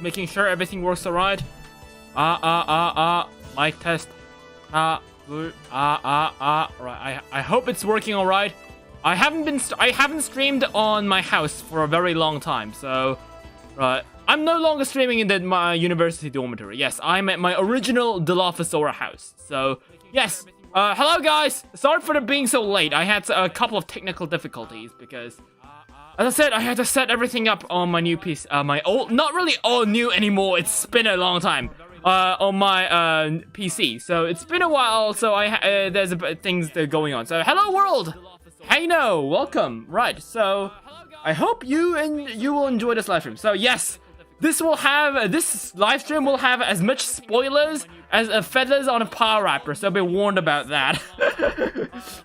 making sure everything works alright. Mic test. Right, I hope it's working alright. I haven't streamed on my house for a very long time, so right. I'm no longer streaming in my university dormitory. Yes, I'm at my original Dilophosaurus house. So, yes. Hello guys! Sorry for being so late. I had a couple of technical difficulties because, as I said, I had to set everything up on my new PC. My old, not really all new anymore. It's been a long time. On my PC. So it's been a while. So there's things that are going on. So hello world. Hey no, welcome. Right. So I hope you will enjoy this live stream. So yes. This live stream will have as much spoilers as feathers on a Power Raptor, so be warned about that.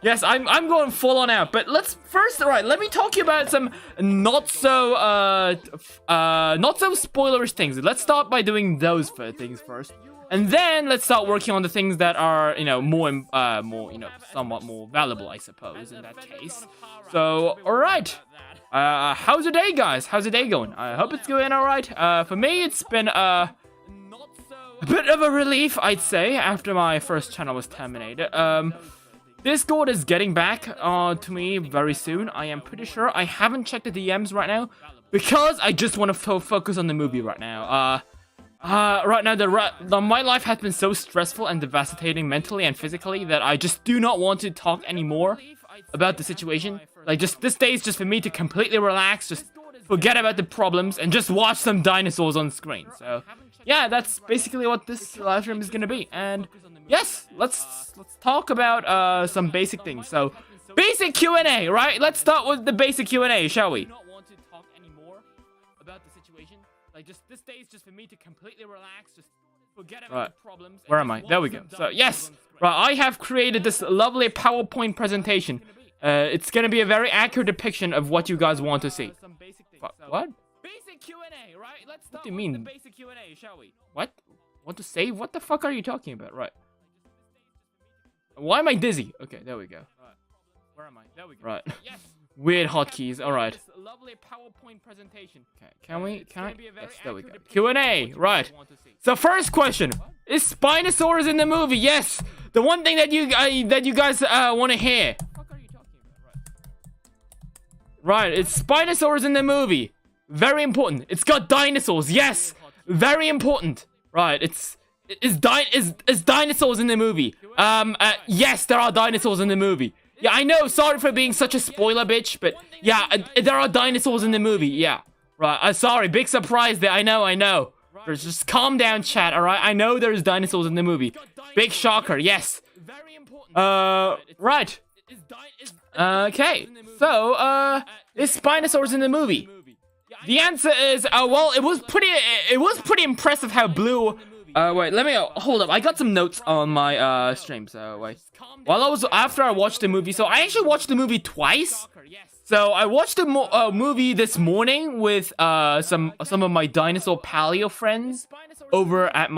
Yes, I'm going full on out, but let me talk to you about some not so spoilerish things. Let's start by doing those things first, and then let's start working on the things that are somewhat more valuable, I suppose, in that case. So, all right. How's your day, guys? How's your day going? I hope it's going alright. For me, it's been a bit of a relief, I'd say, after my first channel was terminated. Discord is getting back to me very soon. I am pretty sure. I haven't checked the DMs right now because I just want to focus on the movie right now. Right now, my life has been so stressful and devastating mentally and physically that I just do not want to talk anymore about the situation. Like, just this day is just for me to completely relax, just forget about the problems, and just watch some dinosaurs on screen. So, yeah, that's basically what this live stream is gonna be. And yes, let's talk about some basic things. So, basic Q&A, right? Let's start with the basic Q&A, shall we? Like, just this day is just for me to completely relax, just forget about the problems. Where am I? There we go. So, yes, right, I have created this lovely PowerPoint presentation. It's gonna be a very accurate depiction of what you guys want to see. What? Basic Q&A, right? Let's start with the basic Q&A, shall we? What? What to say? What the fuck are you talking about? Right. Why am I dizzy? Okay, there we go. Where am I? There we go. Right. Yes. Weird hotkeys. All right. Lovely PowerPoint presentation. Okay. Can I? Yes, there we go. Q&A. Right. So first question: is Spinosaurus in the movie? Yes. The one thing that you guys want to hear. Right. It's Spinosaurus in the movie. Very important. It's got dinosaurs. Yes. Very important. Right. Is dinosaurs in the movie? Yes, there are dinosaurs in the movie. Yeah, I know. Sorry for being such a spoiler bitch, but yeah, there are dinosaurs in the movie. Yeah, right. Sorry, big surprise there. I know. Just calm down, chat. All right. I know there's dinosaurs in the movie. Big shocker. Yes. Right. Okay. So, is Spinosaurus in the movie? The answer is, well, it was pretty impressive how blue. Wait, let me hold up. I got some notes on my stream. So wait. After I watched the movie, so I actually watched the movie twice. So I watched the movie this morning with some of my dinosaur paleo friends over at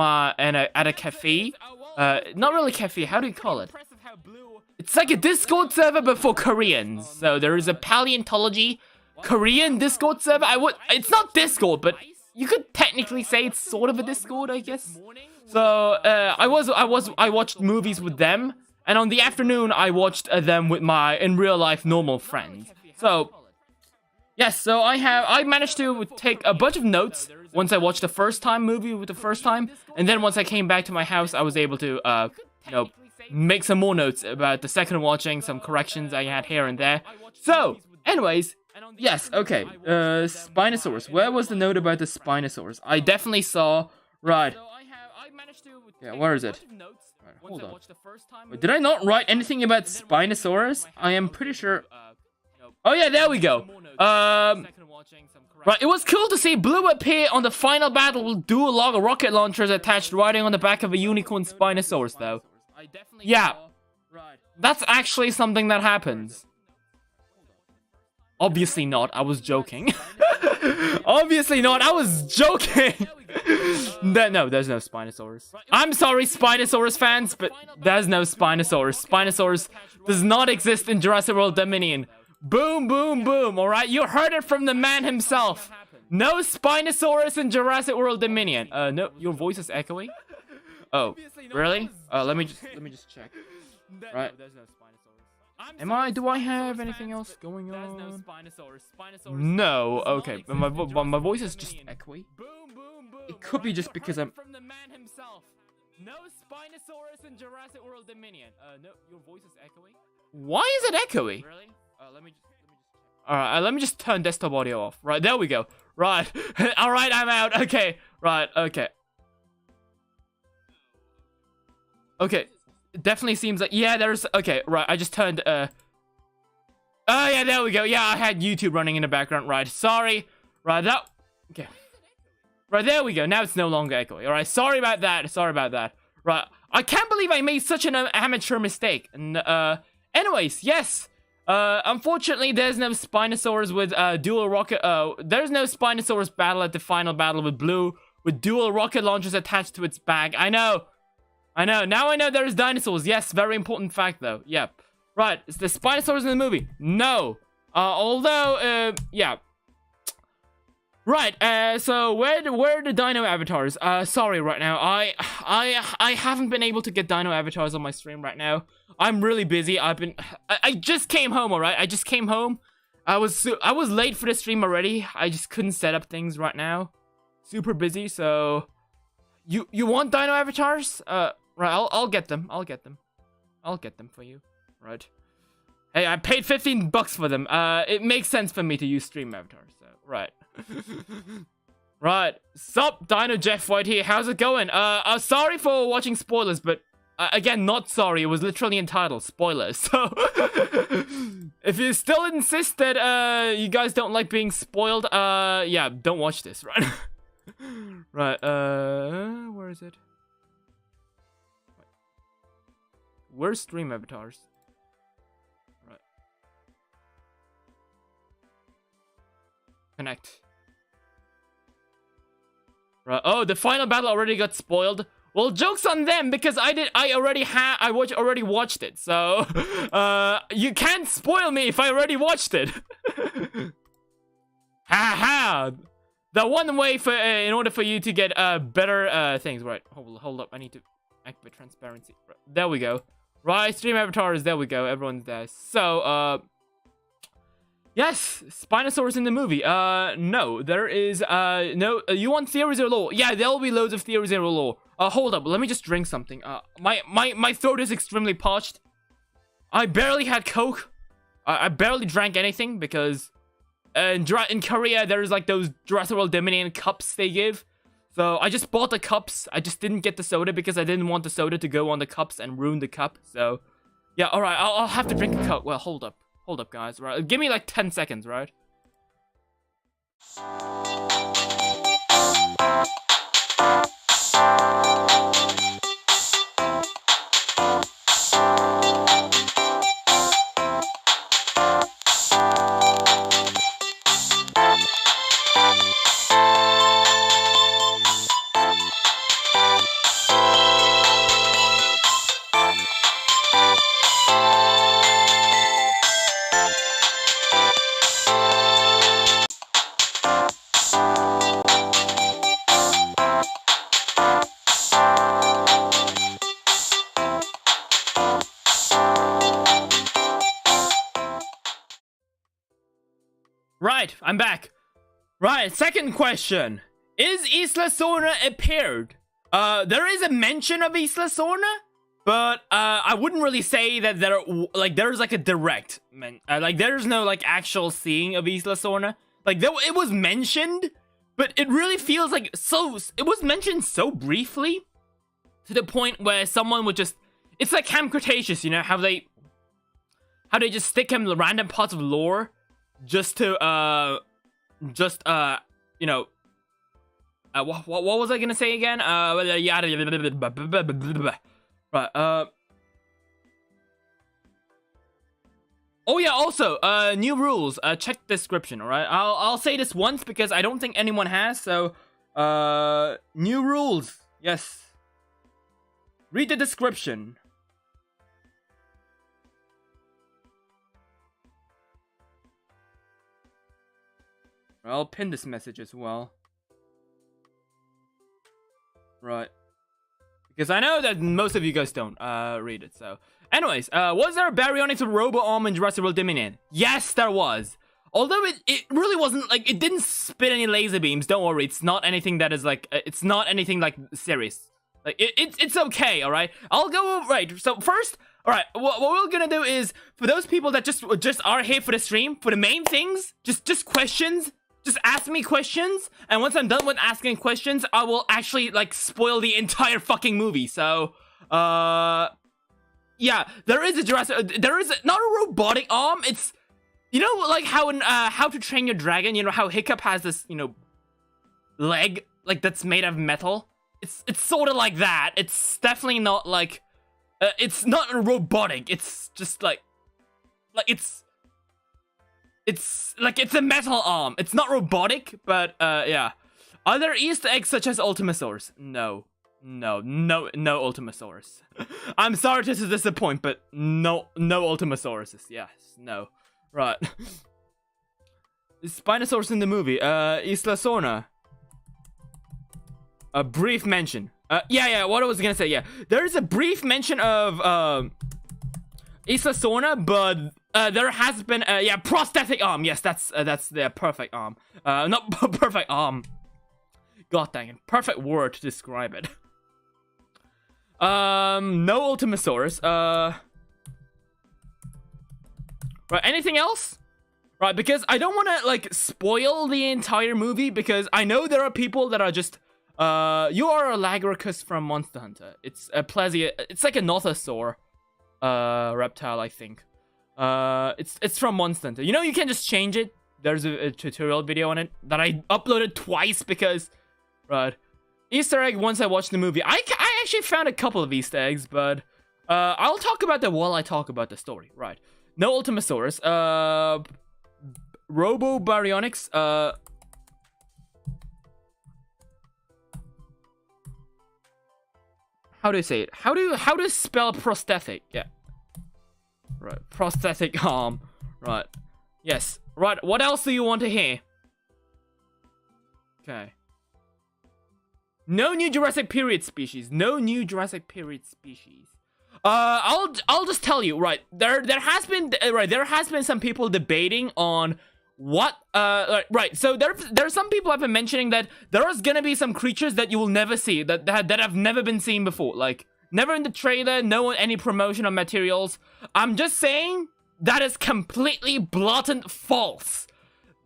a cafe. Not really cafe. How do you call it? It's like a Discord server but for Koreans. So there is a paleontology Korean Discord server. It's not Discord, but you could technically say it's sort of a Discord, I guess. So I watched movies with them, and on the afternoon I watched them with my in real life normal friends. So yes, so I managed to take a bunch of notes once I watched the first time, and then once I came back to my house, I was able to make some more notes about the second watching, some corrections I had here and there. So, anyways. Yes, okay. Spinosaurus. Where was the note about the Spinosaurus? I definitely saw. Right. Yeah, where is it? Right, hold on. Wait, did I not write anything about Spinosaurus? I am pretty sure. Oh yeah, there we go. Right, it was cool to see Blue appear on the final battle with dual log rocket launchers attached riding on the back of a unicorn Spinosaurus, though. Yeah. That's actually something that happens. Obviously not, I was joking. Obviously not, I was joking. No, there's no Spinosaurus. I'm sorry, Spinosaurus fans, but there's no Spinosaurus. Spinosaurus does not exist in Jurassic World Dominion. Boom, boom, boom. All right, you heard it from the man himself. No Spinosaurus in Jurassic World Dominion. No, your voice is echoey. Oh, really? Let me just check. Right. Am I? Do I have anything else going on? No. Okay, but my voice is just echoey. It could be just because I'm. No Spinosaurus in Jurassic World Dominion. No, your voice is echoey. Why is it echoey? Really? Let me just. Alright, let me just turn desktop audio off. Right, there we go. Right. Alright, I'm out. Okay. Right, okay. Okay. It definitely seems like, yeah, there's, okay, right, I just turned, oh, yeah, there we go. Yeah, I had YouTube running in the background. Right, sorry. Right, that, okay. Right, there we go. Now it's no longer echoey. Alright, sorry about that. Sorry about that. Right, I can't believe I made such an amateur mistake. And, anyways, yes. Unfortunately, there's no Spinosaurus with, dual rocket, there's no Spinosaurus battle at the final battle with Blue, with dual rocket launchers attached to its back. I know. Now I know there's dinosaurs. Yes, very important fact, though. Yep. Right, is the Spinosaurus in the movie? No. Although, yeah. Right, so where are the dino avatars? Sorry right now. I haven't been able to get dino avatars on my stream right now. I'm really busy. I just came home, alright? I just came home. I was late for the stream already. I just couldn't set up things right now. Super busy, so you want dino avatars? Right, I'll get them. I'll get them for you. Right. Hey, I paid 15 bucks for them. It makes sense for me to use stream avatars, so right. Right. Sup, Dino Jeff White here. How's it going? Sorry for watching spoilers, but again, not sorry. It was literally entitled spoilers. So if you still insist that you guys don't like being spoiled, yeah, don't watch this, right? Right. Where is it? Where's stream avatars? Right. Connect. Right. Oh, the final battle already got spoiled. Well, joke's on them because I already watched it. So, you can't spoil me if I already watched it. Ha ha. The one way for in order for you to get better things. Right. Hold up. I need to activate transparency. Right. There we go. Right, stream avatars, there we go, everyone's there. So, yes, Spinosaurus in the movie. No, there is, no, you want theories or lore? Yeah, there'll be loads of theories and lore. Hold up, let me just drink something. My throat is extremely parched. I barely had Coke. I barely drank anything because, in Korea, there's like those Jurassic World Dominion cups they give. So, I just bought the cups. I just didn't get the soda because I didn't want the soda to go on the cups and ruin the cup. So, yeah, alright. I'll have to drink a Coke. Well, hold up. Hold up, guys. Right. Give me like 10 seconds, right? Right, I'm back. Right, second question. Is Isla Sorna appeared? There is a mention of Isla Sorna, but I wouldn't really say that there's like a direct like there's no like actual seeing of Isla Sorna. Like it was mentioned, but it really feels like it was mentioned so briefly to the point where someone would just, it's like Camp Cretaceous, you know, how they just stick him random parts of lore just to you know, what was I gonna say again? Right, oh yeah, also, new rules, check description, alright? I'll say this once because I don't think anyone has, so, new rules, yes. Read the description. I'll pin this message as well. Right. Because I know that most of you guys don't read it, so. Anyways, was there a baryonyx or robo-arm in Jurassic World Dominion? Yes, there was. Although it really wasn't, like, it didn't spit any laser beams, don't worry. It's not anything that is, like, it's not anything, like, serious. Like, it's okay, alright? I'll go, right, so first, alright, what we're gonna do is, for those people that just are here for the stream, for the main things, just questions, just ask me questions, and once I'm done with asking questions, I will actually, like, spoil the entire fucking movie, so, yeah, there is not a robotic arm, it's, you know, like how in How to Train Your Dragon, you know how Hiccup has this, you know, leg, like, that's made of metal? It's sort of like that. It's definitely not like, it's not robotic. It's just like it's like it's a metal arm. It's not robotic, but yeah. Are there Easter eggs such as Ultimasaurus? No Ultimasaurus. I'm sorry to disappoint, but no Ultimasauruses. Yes, no. Right. Is Spinosaurus in the movie? Isla Sorna. A brief mention. Yeah, what I was gonna say, yeah. There is a brief mention of, Isla Sorna, but, there has been, yeah, prosthetic arm. Yes, that's the perfect arm. Not perfect arm. God dang it. Perfect word to describe it. No Ultimasaurus. Right, anything else? Right, because I don't want to, like, spoil the entire movie, because I know there are people that are just, you are a Lagricus from Monster Hunter. It's a it's like a Nothosaur, reptile, I think. It's from Monster Hunter. You know, you can just change it. There's a tutorial video on it that I uploaded twice because, right. Easter egg once I watched the movie. I actually found a couple of Easter eggs, but, I'll talk about them while I talk about the story, right. No Ultimasaurus, Robo Baryonyx, how do you say it? How do you spell prosthetic? Yeah. Right. Prosthetic arm. Right. Yes. Right. What else do you want to hear? Okay. No new Jurassic period species. No new Jurassic period species. I'll just tell you, right. There has been some people debating on what right. So there's some people have been mentioning that there is gonna be some creatures that you will never see that have never been seen before, like never in the trailer, no any promotion of materials. I'm just saying that is completely blatant false.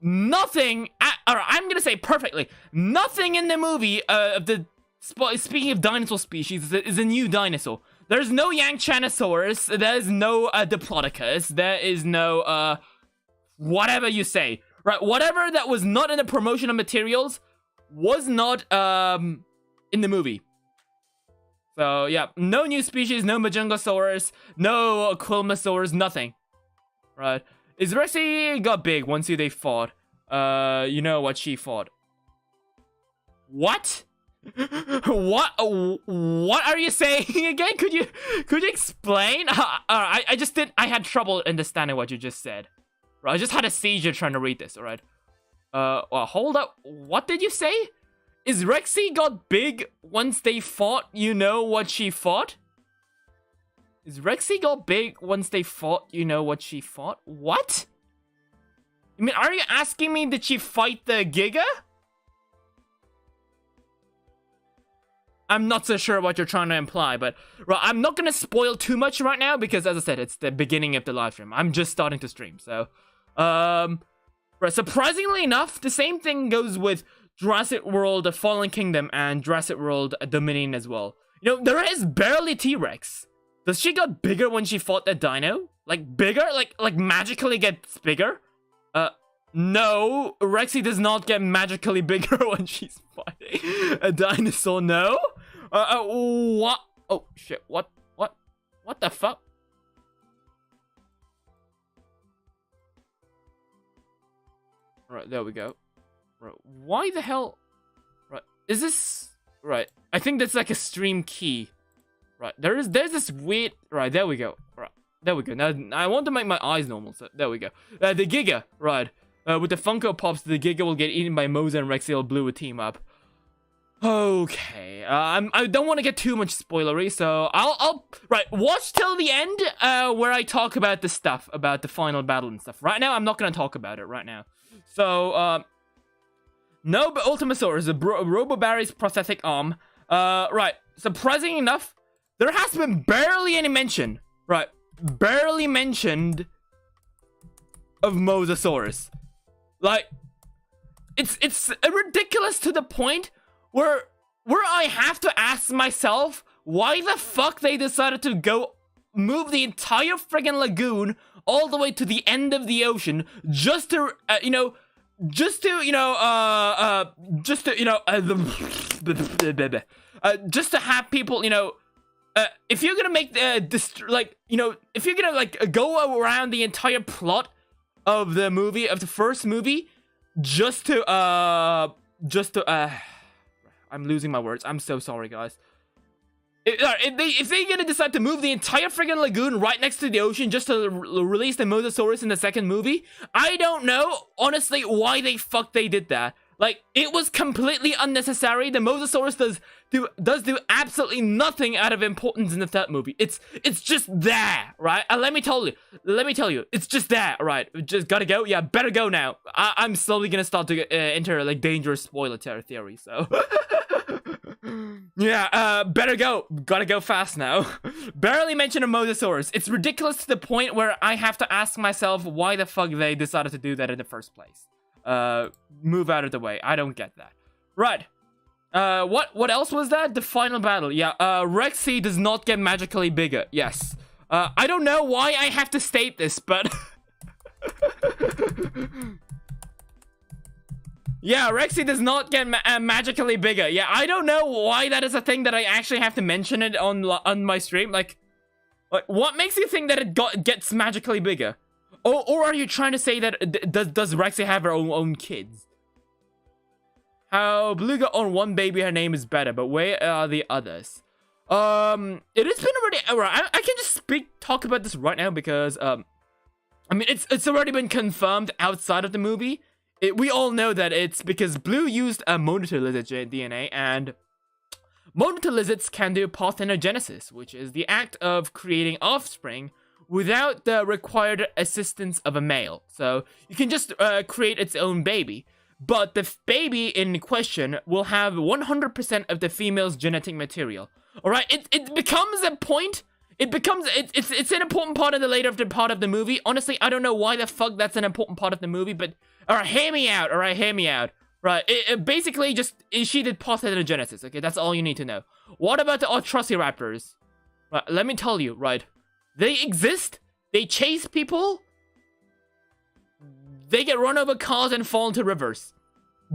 Nothing, or I'm gonna say perfectly, nothing in the movie speaking of dinosaur species is a new dinosaur. There's no Yanchanosaurus, there's no Diplodocus, there is no whatever you say, right? Whatever that was not in the promotional materials was not in the movie. So yeah, no new species, no Majungasaurus, no Quilmosaurus, nothing. Right? Is Rexy got big once they fought? You know what she fought? What? What are you saying again? Could you explain? I just did. I had trouble understanding what you just said. Right, I just had a seizure trying to read this. All right. Well, hold up. What did you say? Is Rexy got big once they fought? You know what she fought? Is Rexy got big once they fought? You know what she fought? What? I mean, are you asking me did she fight the Giga? I'm not so sure what you're trying to imply, but right, I'm not gonna spoil too much right now because, as I said, it's the beginning of the live stream. I'm just starting to stream, so right. Surprisingly enough, the same thing goes with Jurassic World: The Fallen Kingdom and Jurassic World: Dominion as well. You know, there is barely T-Rex. Does she get bigger when she fought the Dino? Like bigger? Like magically gets bigger? No, Rexy does not get magically bigger when she's fighting a dinosaur. No. What? Oh shit! What the fuck? Right, there we go. Right, why the hell? Right, is this right? I think that's like a stream key. Right, there's this weird. Right, there we go. Right, there we go. Now I want to make my eyes normal. So there we go. The Giga. Right. with the Funko Pops, the Giga will get eaten by Moza and Rexiel Blue would team up. Okay, I don't want to get too much spoilery, so I'll watch till the end, where I talk about the stuff, about the final battle and stuff. Right now, I'm not gonna talk about it right now. So, no, but Ultimasaurus, Robobarry's prosthetic arm. Right, surprisingly enough, there has been barely any mention, barely mentioned of Mosasaurus. Like, it's ridiculous to the point where I have to ask myself why the fuck they decided to move the entire friggin' lagoon all the way to the end of the ocean just to just to have people, if you're gonna make if you're gonna go around the entire plot of the movie, of the first movie, just to I'm losing my words. I'm so sorry, guys. If they're gonna decide to move the entire friggin' lagoon right next to the ocean just to release the Mosasaurus in the second movie, I don't know, honestly, why they did that. Like, it was completely unnecessary. The Mosasaurus does do absolutely nothing out of importance in the third movie. It's just there, right? And let me tell you, it's just there, right? Just gotta go. Yeah, better go now. I'm slowly gonna start to enter like dangerous spoiler territory. So. Yeah, better go. Gotta go fast now. Barely mention a Mosasaurus. It's ridiculous to the point where I have to ask myself why the fuck they decided to do that in the first place. Move out of the way. I don't get that. Right. What else was that? The final battle. Yeah, Rexy does not get magically bigger. Yes. I don't know why I have to state this, but... Yeah, Rexy does not get magically bigger. Yeah, I don't know why that is a thing that I actually have to mention it on my stream. Like, what makes you think that it gets magically bigger? Or are you trying to say that does Rexy have her own kids? How Blue got on one baby, her name is better, but where are the others? It has been already. I can just talk about this right now because I mean it's already been confirmed outside of the movie. We all know that it's because Blue used a monitor lizard DNA, and monitor lizards can do parthenogenesis, which is the act of creating offspring without the required assistance of a male. So you can just create its own baby, but the baby in question will have 100% of the female's genetic material. All right, it becomes a point. It's an important part of the later part of the movie. Honestly, I don't know why the fuck that's an important part of the movie, but alright, hear me out. Right, it basically just she did parthenogenesis. Okay, that's all you need to know. What about the Atrociraptors? Right, let me tell you. Right, they exist. They chase people. They get run over cars and fall into rivers.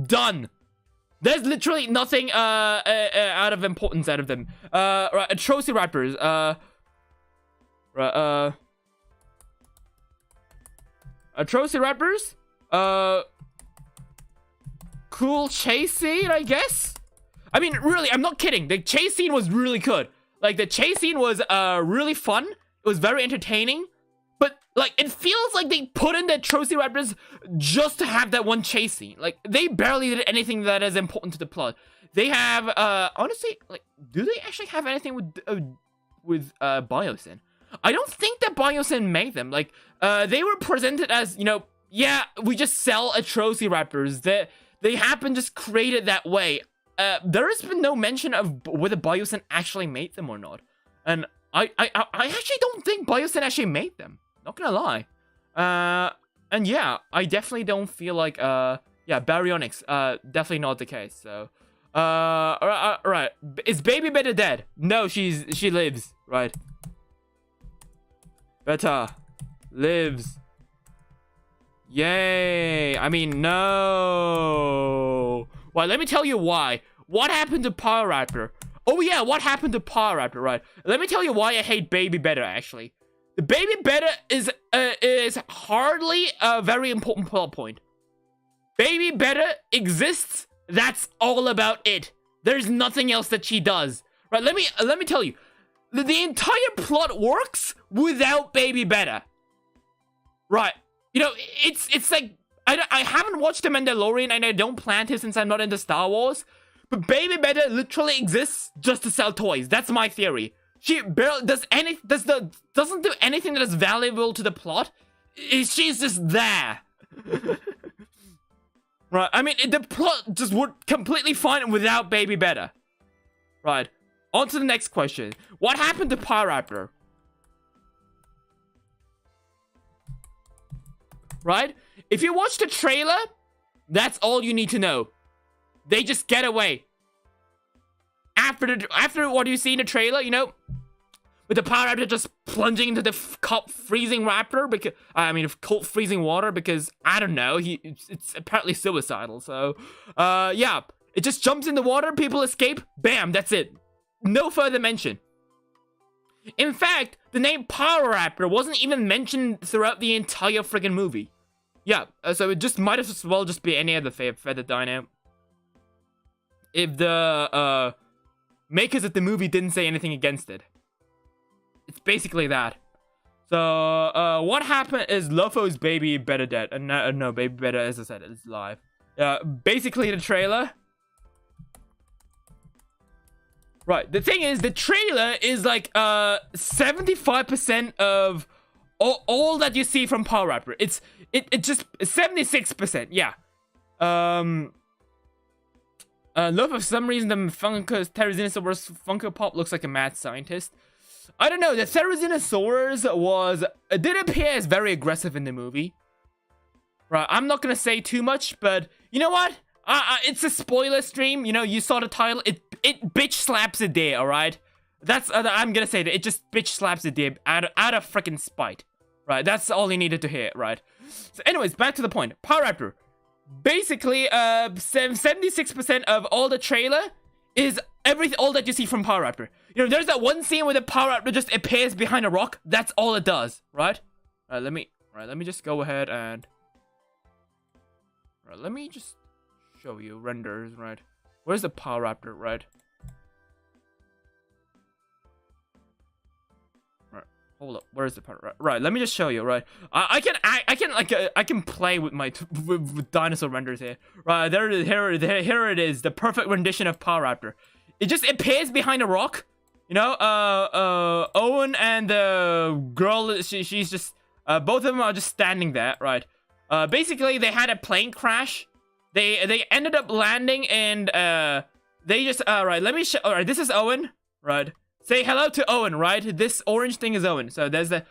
Done. There's literally nothing out of importance out of them. Right, Atrociraptors. Atrociraptors. Cool chase scene, I guess. I mean, really, I'm not kidding. The chase scene was really good. Like, the chase scene was really fun. It was very entertaining. But, like, it feels like they put in the Atrociraptors just to have that one chase scene. Like, they barely did anything that is important to the plot. They have, honestly, like, do they actually have anything with Biosyn? I don't think that Biosyn made them. Like, they were presented as, yeah, we just sell Atrociraptors. They happen just created that way. There has been no mention of whether Biosyn actually made them or not. And I actually don't think Biosyn actually made them. Not gonna lie. And yeah, I definitely don't feel like, yeah, Baryonyx, definitely not the case, so. Right. Is Baby Better dead? No, she lives, right. Better lives. Yay. I mean, no. Well, let me tell you why. What happened to Pararaptor? Oh yeah, what happened to Pararaptor, right? Let me tell you why I hate Baby Better, actually. The Baby Better is hardly a very important plot point. Baby Better exists. That's all about it. There's nothing else that she does. Right, let me tell you. The entire plot works without Baby Better. Right. It's like, I haven't watched The Mandalorian, and I don't plan to since I'm not into Star Wars. But Baby Beta literally exists just to sell toys. That's my theory. She barely doesn't do anything that is valuable to the plot. She's just there. Right, I mean, the plot just would completely fine without Baby Beta. Right, on to the next question. What happened to Pyraptor? Right? If you watch the trailer, that's all you need to know. They just get away. After what you see in the trailer, you know, with the Pyraptor just plunging into the cold freezing raptor because cold freezing water because I don't know, it's apparently suicidal. So, yeah, it just jumps in the water, people escape, bam, that's it. No further mention. In fact, the name Pyraptor wasn't even mentioned throughout the entire friggin' movie. Yeah, so it just might as well just be any other feathered dino. If the makers of the movie didn't say anything against it. It's basically that. So, what happened is Lopho's Baby Beta dead. No, Baby Beta, as I said, is live. Basically the trailer. Right, the thing is, the trailer is like 75% of all that you see from Pyraptor. It's just 76%, yeah. Lopho, for some reason, the Therizinosaurus Funko Pop looks like a mad scientist. I don't know, the Therizinosaurus did appear as very aggressive in the movie. Right, I'm not gonna say too much, but you know what? It's a spoiler stream, you know, you saw the title, it bitch slaps a deer, alright? That's, I'm gonna say that, it just bitch slaps a deer out of freaking spite. Right, that's all you needed to hear, right? So anyways, back to the point. Pyraptor. Basically, 76% of all the trailer is all that you see from Pyraptor. You know, there's that one scene where the Pyraptor just appears behind a rock. That's all it does, right? Let me just go ahead and let me just show you renders, right? Where's the Pyraptor, right? Hold up, where's the part? Right, let me just show you. Right, I can play with my with dinosaur renders here. Right, here it is, the perfect rendition of Pyraptor. It just appears behind a rock. You know, Owen and the girl, she's just both of them are just standing there. Right, basically they had a plane crash. They ended up landing and they just right. Let me show. All right, this is Owen. Right. Say hello to Owen, right? This orange thing is Owen. So there's the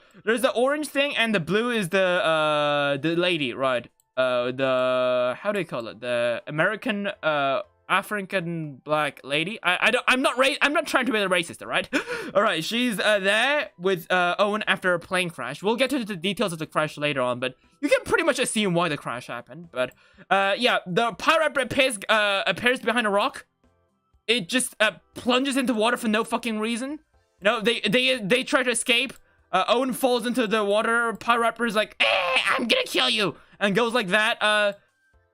orange thing, and the blue is the lady, right? The how do you call it? The American African black lady. I'm not trying to be a racist, all right? All right, she's there with Owen after a plane crash. We'll get to the details of the crash later on, but you can pretty much assume why the crash happened. But yeah, the Pyraptor appears behind a rock. It just plunges into water for no fucking reason. You know, they try to escape. Owen falls into the water. Pyraptor is like, I'm gonna kill you, and goes like that.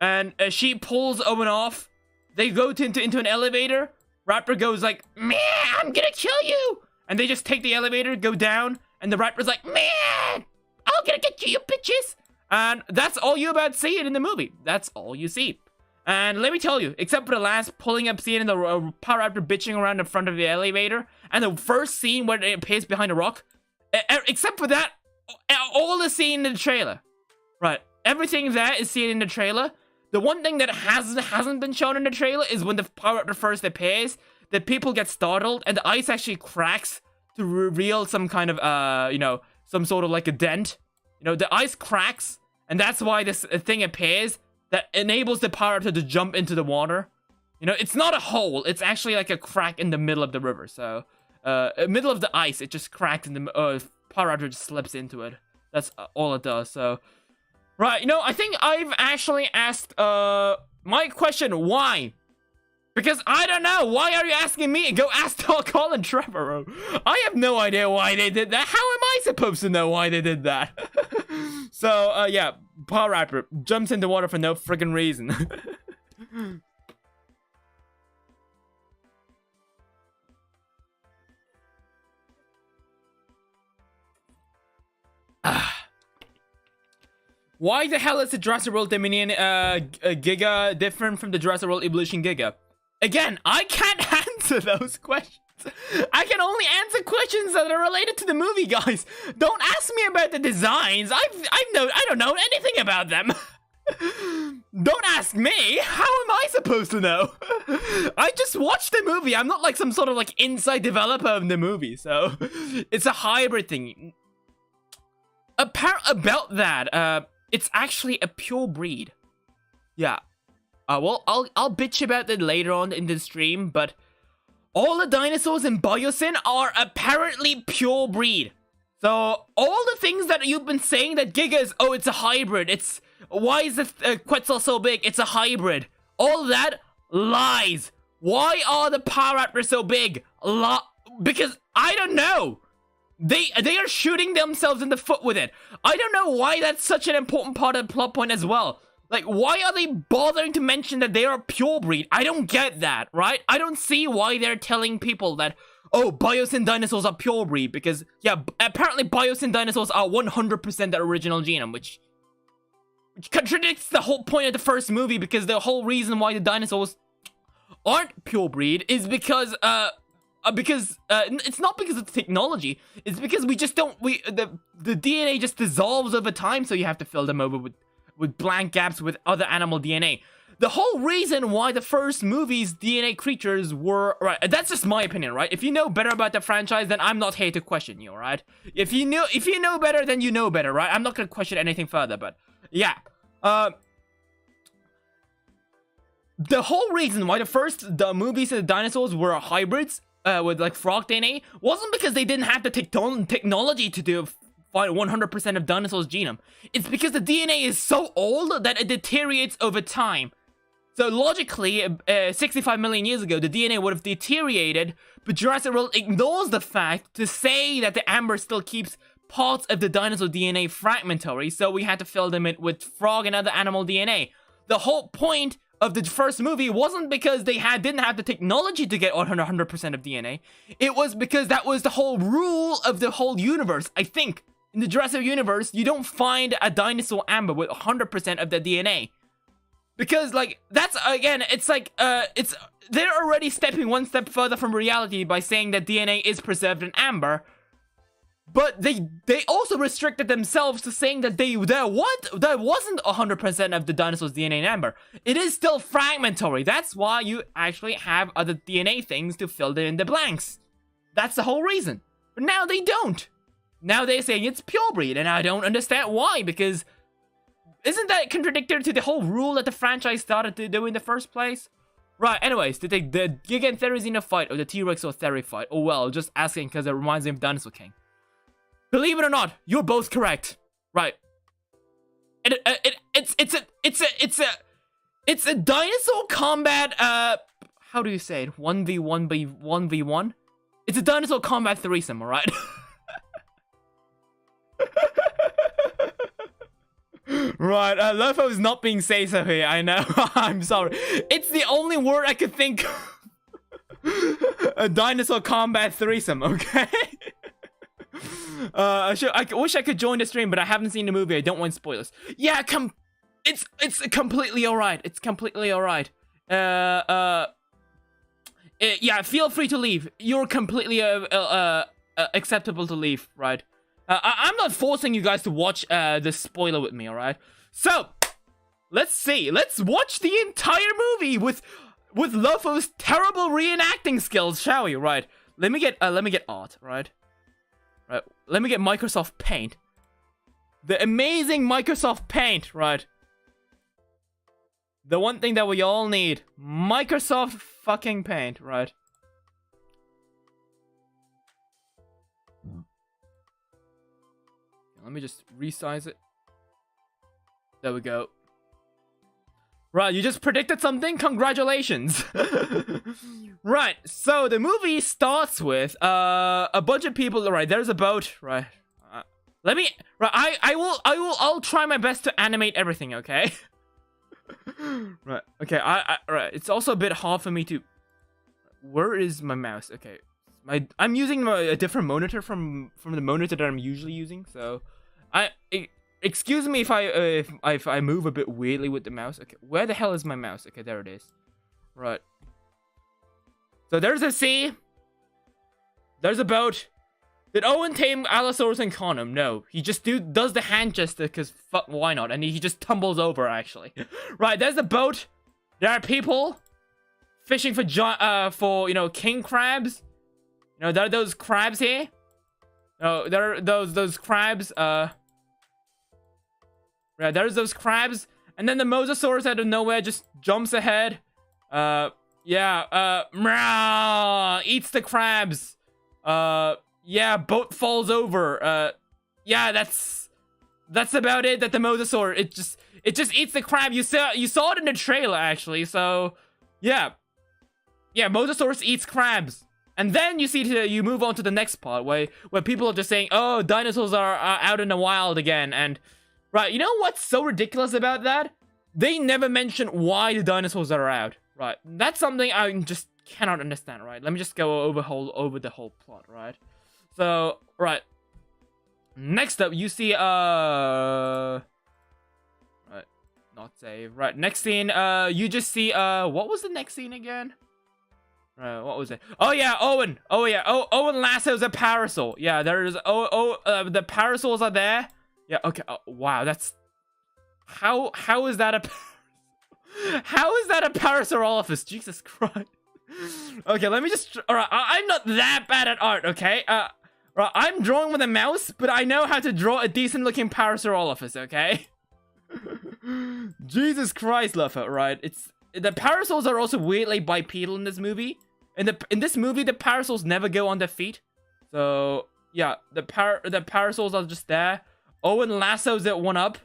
And she pulls Owen off. They go into an elevator. Raptor goes like, man, I'm gonna kill you. And they just take the elevator, go down, and the Raptor's like, man, I'm gonna get you, you bitches. And that's all you about see it in the movie. That's all you see. And let me tell you, except for the last pulling up scene and the Pyraptor bitching around in front of the elevator, and the first scene where it appears behind a rock, except for that, all the scene in the trailer, right? Everything that is seen in the trailer. The one thing that hasn't been shown in the trailer is when the Pyraptor first appears, that people get startled and the ice actually cracks to reveal some kind of you know, some sort of like a dent. You know, the ice cracks, and that's why this thing appears. That enables the Pyraptor to jump into the water. You know, it's not a hole. It's actually like a crack in the middle of the river. So, middle of the ice, it just cracks and the Pyraptor just slips into it. That's all it does. So, right, you know, I think I've actually asked my question, why? Because I don't know. Why are you asking me? Go ask Colin Trevor. I have no idea why they did that. How am I supposed to know why they did that? So, yeah, Pyraptor jumps into water for no freaking reason. Why the hell is the Jurassic World Dominion Giga different from the Jurassic World Evolution Giga? Again, I can't answer those questions. I can only answer questions that are related to the movie, guys. Don't ask me about the designs. I don't know anything about them. Don't ask me. How am I supposed to know? I just watched the movie. I'm not like some sort of like inside developer of the movie, so it's a hybrid thing. About that, it's actually a pure breed. Yeah. Well, I'll bitch about that later on in the stream, but all the dinosaurs in Biosyn are apparently pure breed. So all the things that you've been saying that Giga is, oh, it's a hybrid. It's why is the Quetzal so big? It's a hybrid. All that lies. Why are the Pararaptors so big? Because I don't know. They are shooting themselves in the foot with it. I don't know why that's such an important part of the plot point as well. Like, why are they bothering to mention that they are pure breed? I don't get that, right? I don't see why they're telling people that, oh, Biosyn dinosaurs are pure breed, because, yeah, apparently Biosyn dinosaurs are 100% the original genome, which contradicts the whole point of the first movie, because the whole reason why the dinosaurs aren't pure breed is because it's not because of the technology, it's because we just don't, the DNA just dissolves over time, so you have to fill them over with blank gaps with other animal DNA. The whole reason why the first movie's DNA creatures were, right, that's just my opinion, right? If you know better about the franchise, then I'm not here to question you, right? If you know better, then you know better, right? I'm not gonna question anything further, but yeah. The whole reason why the movies of the dinosaurs were hybrids with like frog DNA wasn't because they didn't have the technology to find 100% of dinosaurs' genome. It's because the DNA is so old that it deteriorates over time. So logically, 65 million years ago, the DNA would have deteriorated, but Jurassic World ignores the fact to say that the amber still keeps parts of the dinosaur DNA fragmentary, so we had to fill them in with frog and other animal DNA. The whole point of the first movie wasn't because they didn't have the technology to get 100% of DNA. It was because that was the whole rule of the whole universe. I think in the Jurassic universe, you don't find a dinosaur amber with 100% of the DNA. Because, like, that's, again, it's like, they're already stepping one step further from reality by saying that DNA is preserved in amber. But they also restricted themselves to saying that there wasn't 100% of the dinosaur's DNA in amber. It is still fragmentary. That's why you actually have other DNA things to fill in the blanks. That's the whole reason. But now they don't. Now they're saying it's pure breed, and I don't understand why, because isn't that contradictory to the whole rule that the franchise started to do in the first place? Right, anyways, did the Giga and Therizino fight or the T-Rex or Theri fight? Oh well, just asking because it reminds me of Dinosaur King. Believe it or not, you're both correct. Right. It's a dinosaur combat, how do you say it? 1v1? It's a dinosaur combat threesome, alright? Right, Lopho is not being say-so here, I know. I'm sorry. It's the only word I could think of. A dinosaur combat threesome, okay? I wish I could join the stream, but I haven't seen the movie. I don't want spoilers. Yeah, it's completely alright. It's completely alright. Yeah, feel free to leave. You're completely acceptable to leave, right? I'm not forcing you guys to watch this spoiler with me, alright? So, let's see. Let's watch the entire movie with Lopho's terrible reenacting skills, shall we? Right. Let me get art, right? Right. Let me get Microsoft Paint. The amazing Microsoft Paint, right? The one thing that we all need. Microsoft fucking Paint, right? Let me just resize it. There we go. Right, you just predicted something? Congratulations! Right, so the movie starts with a bunch of people. Right, there's a boat. Right, I'll try my best to animate everything. Okay. Right. Okay. Right. It's also a bit hard for me to. Where is my mouse? Okay. I'm using a different monitor from the monitor that I'm usually using. So, excuse me if I move a bit weirdly with the mouse. Okay, where the hell is my mouse? Okay, there it is. Right. So there's a sea. There's a boat. Did Owen tame Allosaurus and con him? No. He just does the hand gesture because why not? And he just tumbles over, actually. Right, there's the boat. There are people fishing for, you know, king crabs. You know, there are those crabs here. Oh, there are those crabs. Yeah, there's those crabs. And then the mosasaurus out of nowhere just jumps ahead. Yeah, eats the crabs. Yeah, boat falls over. Yeah, that's about it. That the mosasaur, it just eats the crab. You saw it in the trailer, actually. So, yeah, mosasaurus eats crabs. And then you move on to the next part where people are just saying, oh, dinosaurs are out in the wild again. And right, you know what's so ridiculous about that? They never mention why the dinosaurs are out. Right, that's something I just cannot understand. Right, let me just go over the whole plot. Right, so right, next up you see right, not save. Right, next scene you just see what was the next scene again? What was it? Oh yeah, Owen. Oh yeah, Owen lassos a parasol. Yeah, there is. The parasols are there. Yeah. Okay. Oh, wow, that's how is that a how is that a Parasaurolophus? Jesus Christ. Okay, let me just. All right, I'm not that bad at art. Okay. Right, I'm drawing with a mouse, but I know how to draw a decent-looking Parasaurolophus. Okay. Jesus Christ, Lopho. Right, it's. The parasols are also weirdly bipedal in this movie. In this movie, the parasols never go on their feet. So yeah, the parasols are just there. Owen lassos it one up.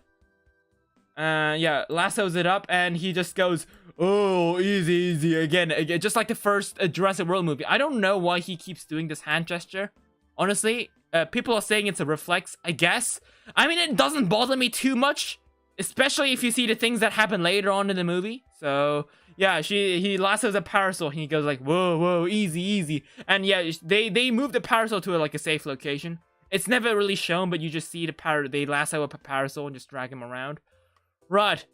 Yeah, lassos it up, and he just goes, "Oh, easy again, just like the first Jurassic World movie." I don't know why he keeps doing this hand gesture. Honestly, people are saying it's a reflex. I guess. I mean, it doesn't bother me too much. Especially if you see the things that happen later on in the movie. So, yeah, he lassos a parasol. And he goes like, whoa, easy. And yeah, they move the parasol to like a safe location. It's never really shown, but you just see they lasso up a parasol and just drag him around. Right.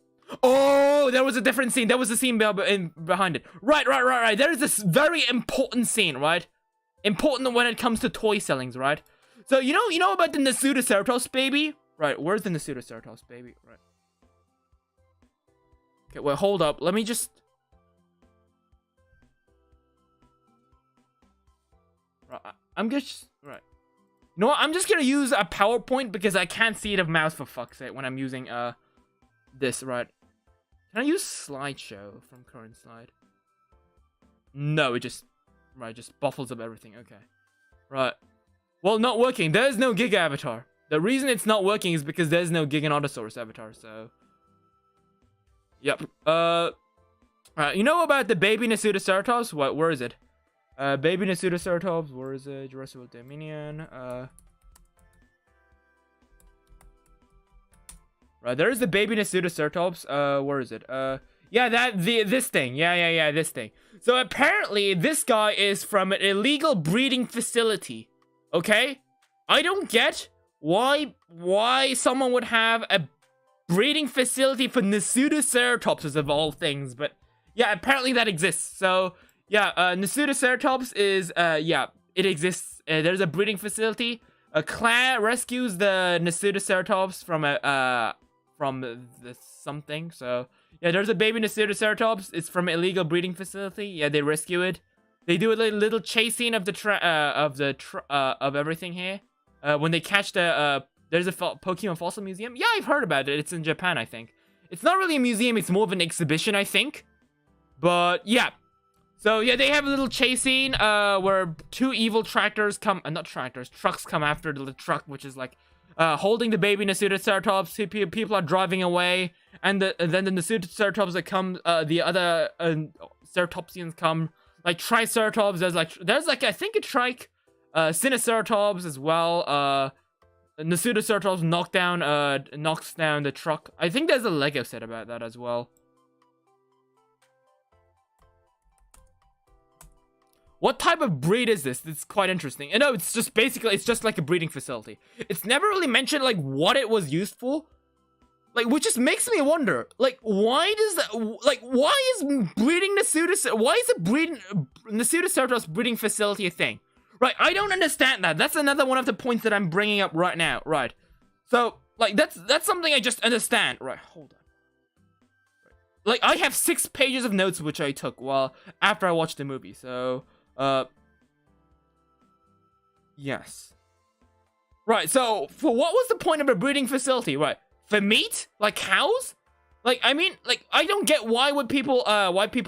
Oh, there was a different scene. There was a scene behind it. Right. There is this very important scene, right? Important when it comes to toy sellings, right? So, you know about the Nasutoceratops baby? Right, where's the Nasutoceratops baby? Right. Okay, wait, hold up. Let me just... Right, I'm just... Right. You know what? I'm just gonna use a PowerPoint because I can't see the mouse for fuck's sake when I'm using, this, right? Can I use slideshow from current slide? No, it just... Right, just buffles up everything. Okay. Right. Well, not working. There's no Giga avatar. The reason it's not working is because there's no Giganotosaurus avatar, so... Yep. You know about the baby Nasutoceratops? What? Where is it? Baby Nasutoceratops. Where is it? Jurassic World Dominion. Right, there is the baby Nasutoceratops. Where is it? Yeah, this thing. Yeah, this thing. So apparently, this guy is from an illegal breeding facility. Okay? I don't get why someone would have a breeding facility for Nasutoceratops of all things, but yeah, apparently that exists. So yeah, Nasutoceratops is yeah, it exists. There's a breeding facility. Claire rescues the Nasutoceratops from the something. So yeah, there's a baby Nasutoceratops. It's from an illegal breeding facility. Yeah, they rescue it. They do a little chase scene of of everything here. When they catch there's a Pokemon fossil museum. Yeah, I've heard about it. It's in Japan, I think. It's not really a museum. It's more of an exhibition, I think. But yeah. So yeah, they have a little chase scene where two evil trucks come after the truck, which is like holding the baby Nasutoceratops. People are driving away, and then the Nasutoceratops that come, the other Ceratopsians come, like Triceratops. There's like I think a trike, Sinoceratops as well. Nasutoceratops knocks down the truck. I think there's a Lego set about that as well. What type of breed is this? It's quite interesting. No, it's just basically, it's just like a breeding facility. It's never really mentioned like what it was used for. Like, which just makes me wonder, like, why is breeding why is a breeding Nasutoceratops breeding facility a thing? Right, I don't understand that. That's another one of the points that I'm bringing up right now, right? So, like, that's something I just understand. Right, hold on. Like, I have 6 pages of notes which I took after I watched the movie, so, yes. Right, so, for what was the point of a breeding facility, right? For meat? Like cows? Like, I mean, like, I don't get why people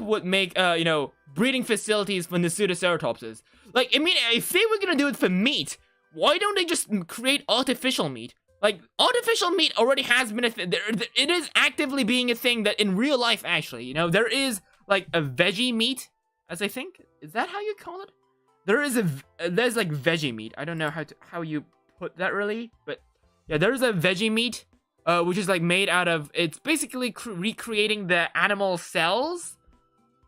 would make, you know, breeding facilities for Nasutoceratopses. Like, I mean, if they were gonna do it for meat, why don't they just create artificial meat? Like, artificial meat already has been a thing. It is actively being a thing that in real life, actually, you know, there is, like, a veggie meat, as I think. Is that how you call it? There's, like, veggie meat. I don't know how you put that, really, but, yeah, there's a veggie meat. Which is like made out of, it's basically recreating the animal cells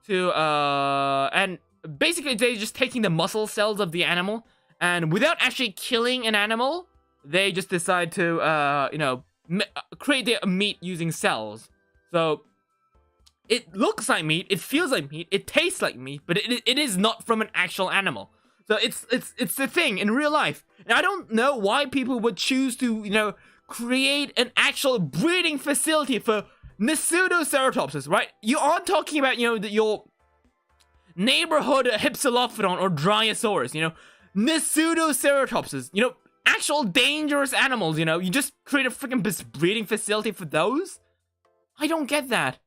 to, and basically they're just taking the muscle cells of the animal, and without actually killing an animal, they just decide to, you know, create the meat using cells. So, it looks like meat, it feels like meat, it tastes like meat, but it is not from an actual animal. So it's the thing in real life. And I don't know why people would choose to, you know, create an actual breeding facility for Nasutoceratopses, right? You aren't talking about, you know, your neighborhood Hypsilophodon or Dryosaurus, you know? Nasutoceratopses, you know, actual dangerous animals, you know? You just create a freaking breeding facility for those? I don't get that.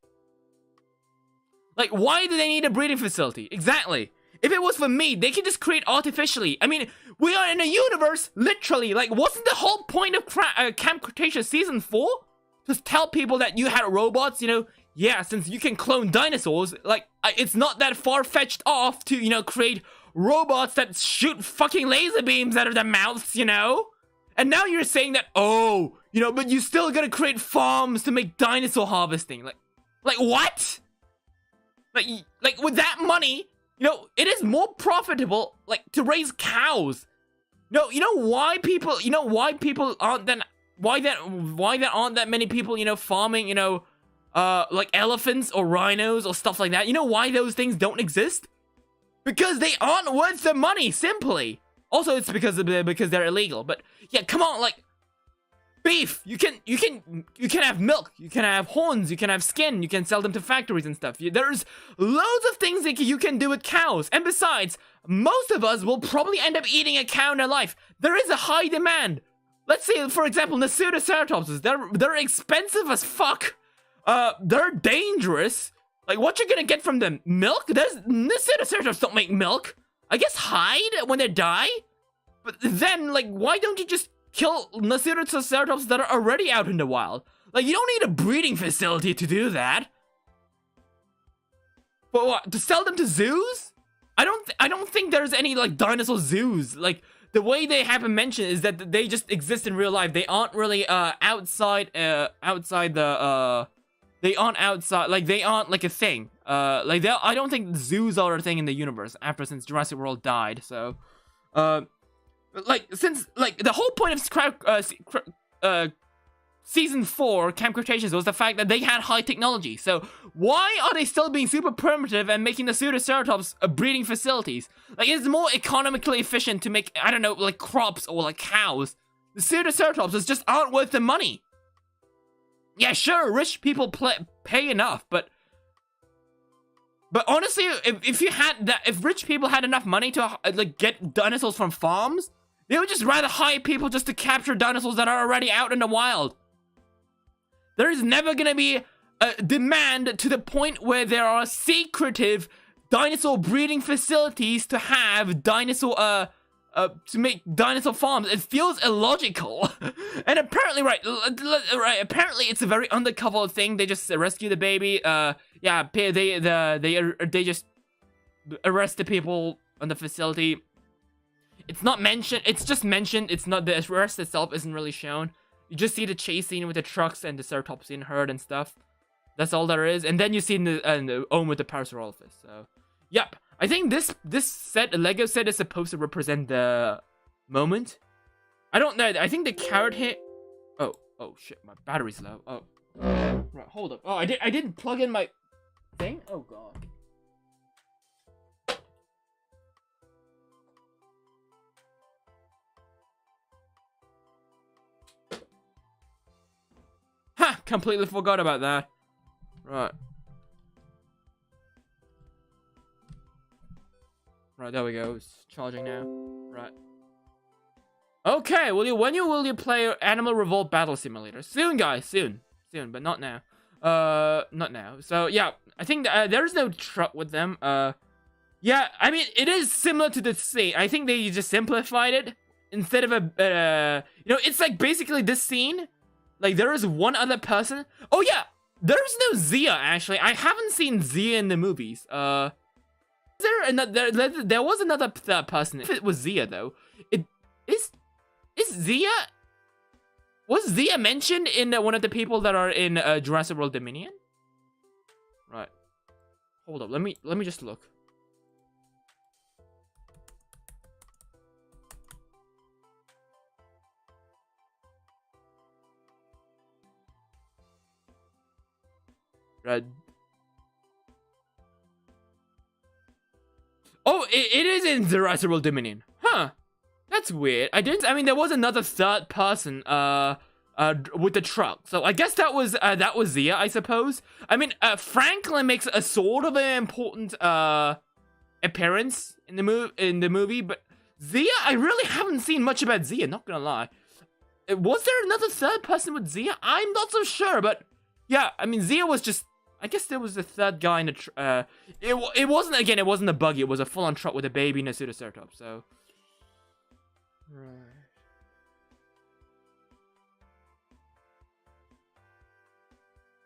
Like, why do they need a breeding facility? Exactly. If it was for me, they could just create artificially. I mean, we are in a universe, literally. Like, wasn't the whole point of Camp Cretaceous Season 4? To tell people that you had robots, you know? Yeah, since you can clone dinosaurs, like, it's not that far-fetched off to, you know, create robots that shoot fucking laser beams out of their mouths, you know? And now you're saying that, oh, you know, but you still gotta create farms to make dinosaur harvesting. Like what? Like with that money... You know, it is more profitable, like, to raise cows. No, you know why people aren't then, why there aren't that many people, you know, farming, you know, like elephants or rhinos or stuff like that. You know why those things don't exist? Because they aren't worth the money, simply. Also, it's because they're illegal. But yeah, come on, like, beef. You can have milk. You can have horns. You can have skin. You can sell them to factories and stuff. There's loads of things that you can do with cows. And besides, most of us will probably end up eating a cow in our life. There is a high demand. Let's say, for example, Nasutoceratopses. They're expensive as fuck. They're dangerous. Like, what you gonna get from them? Milk? Nasutoceratops don't make milk. I guess hide when they die. But then, like, why don't you just kill Nasutoceratops that are already out in the wild? Like, you don't need a breeding facility to do that. But what? To sell them to zoos? I don't think there's any, like, dinosaur zoos. Like, the way they have been mentioned is that they just exist in real life. They aren't really outside the they aren't outside, like, they aren't like a thing. Like, I don't think zoos are a thing in the universe since Jurassic World died. So, like, since, like, the whole point of Season 4, Camp Cretaceous, was the fact that they had high technology. So, why are they still being super primitive and making the Nasutoceratops breeding facilities? Like, it's more economically efficient to make, I don't know, like, crops or, like, cows. The Nasutoceratops just aren't worth the money. Yeah, sure, rich people pay enough, but honestly, if rich people had enough money to, like, get dinosaurs from farms, they would just rather hire people just to capture dinosaurs that are already out in the wild. There is never gonna be a demand to the point where there are secretive dinosaur breeding facilities to have dinosaur, to make dinosaur farms. It feels illogical. And apparently, right, apparently it's a very undercover thing. They just rescue the baby. Yeah, they just arrest the people on the facility. It's not mentioned. It's just mentioned. It's not, the arrest itself isn't really shown. You just see the chase scene with the trucks and the Ceratopsian herd and stuff. That's all there is. And then you see the Ohm with the Parasaurolophus. So, yep. I think this Lego set is supposed to represent the moment. I don't know. I think the carrot hit. Oh shit! My battery's low. Oh, Right, hold up. Oh, I didn't plug in my thing? Oh god. Ha! Completely forgot about that. Right. Right, there we go. It's charging now. Right. Okay, when will you play Animal Revolt Battle Simulator? Soon, guys, soon, but not now. Not now. So yeah, I think there's no truck with them. Yeah, I mean it is similar to the scene. I think they just simplified it instead of a you know, it's like basically this scene. Like there is one other person. Oh yeah, there's no Zia actually. I haven't seen Zia in the movies. There another? There was another third person. If it was Zia though, it is. Is Zia? Was Zia mentioned in one of the people that are in Jurassic World Dominion? Right. Hold up. Let me just look. Right. Oh, it is in Jurassic World Dominion. Huh. That's weird. I mean, there was another third person, with the truck. So I guess that was Zia, I suppose. I mean, Franklin makes a sort of an important, appearance in the movie, but Zia, I really haven't seen much about Zia, not gonna lie. Was there another third person with Zia? I'm not so sure, but yeah, I mean, Zia was just, I guess there was a third guy in the, it wasn't, again, it wasn't a buggy, it was a full-on truck with a baby and a pseudoceratops, so.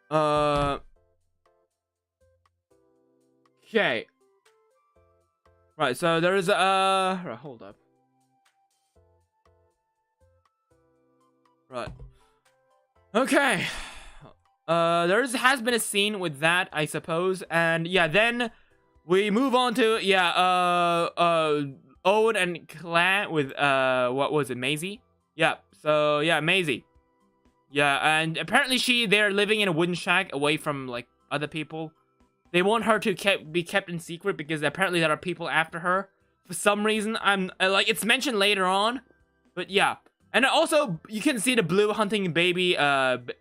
Right. Okay. Right, so there is right, hold up. Right. Okay. Has been a scene with that, I suppose, and yeah, then we move on to Owen and Clan with what was it, Maisie? Yeah. So yeah, Maisie. Yeah, and apparently they're living in a wooden shack away from like other people. They want her to be kept in secret because apparently there are people after her for some reason. Like it's mentioned later on, but yeah. And also you can see the Blue hunting baby, Beta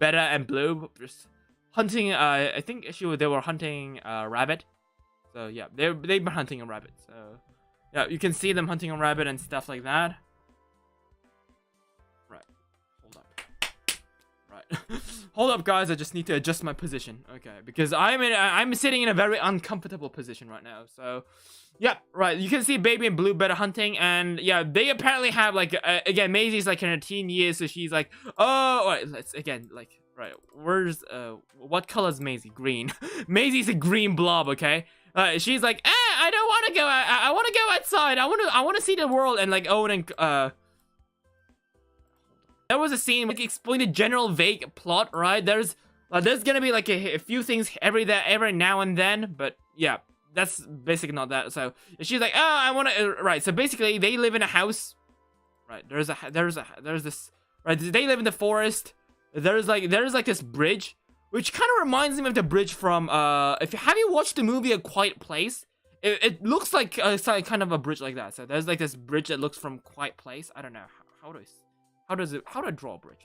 and Blue just hunting. I think they were hunting rabbit. So yeah, they've been hunting a rabbit. So yeah, you can see them hunting a rabbit and stuff like that. Right, hold up. Right, hold up, guys. I just need to adjust my position. Okay, because I'm sitting in a very uncomfortable position right now. So yeah, right. You can see Baby and Blue better hunting, and yeah, they apparently have like again, Maisie's like in her teen years, so she's like, oh, right, let's again like. Right, where's what color is Maisie? Green. Maisie's a green blob, okay? She's like, I don't want to go out. I want to go outside. I want to see the world. And like Owen and there was a scene like explain the general vague plot, right? There's gonna be like a few things every now and then, but yeah, that's basically not that. So she's like, oh, I want to. Right. So basically, they live in a house. Right. There's this. Right. They live in the forest. There's like this bridge, which kind of reminds me of the bridge from have you watched the movie A Quiet Place? It looks like kind of a bridge like that. So there's like this bridge that looks from Quiet Place. I don't know how do I draw a bridge?